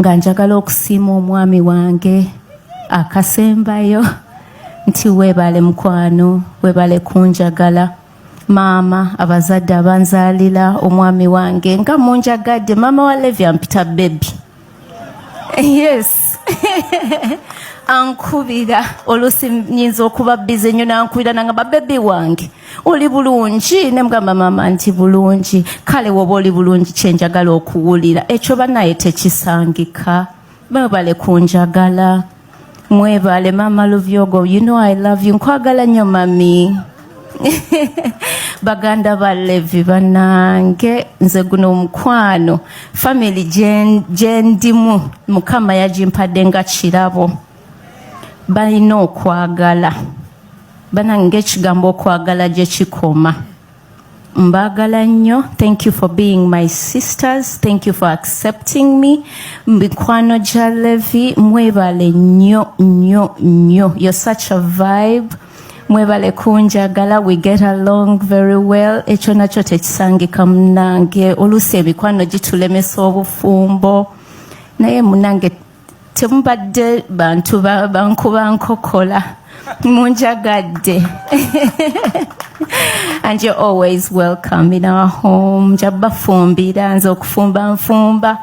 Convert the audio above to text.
nga njagala okusiima omwami wange akasembayo nti weebale mukwano, weebale kunjagala. Maama, abazadde abanzaalira omwami wange nga munjagadde. Maama wa Levi ampita baby. Yes. Ankubira oluusi nyinza okuba bize nnyo nankubira nangamba bebi wange oli bulungi, ne mugamba maama nti bulungi. Kale woba oli bulungi kyenjagala okuwulira ekyo banaye tekisangika. Mwebale kunjagala, mwebale Mama Luvyogo, you know I love you, nkwagala nnyo mami. Baganda ba Levi banange, nze guno omukwano family gyendimu Mukama yagimpadde nga kirabo. Balina okwagala, banange ekigambo okwagala gye kikoma. Mbagala nnyo. Thank you for being my sisters. Thank you for accepting me. Mikwano gya Levi, mwebale nnyo nnyo nnyo. You're such a vibe. Mwebale kunjagala, we get along very well. Ekyo nakyo tekisangika munange. Oluusi emikwano gitulemesa obufumbo. Naye munange temubadde bantu bankuba nkokola. Munjagadde. And you're always welcome in our home. Njabafumbira, nze okufumba nfumba.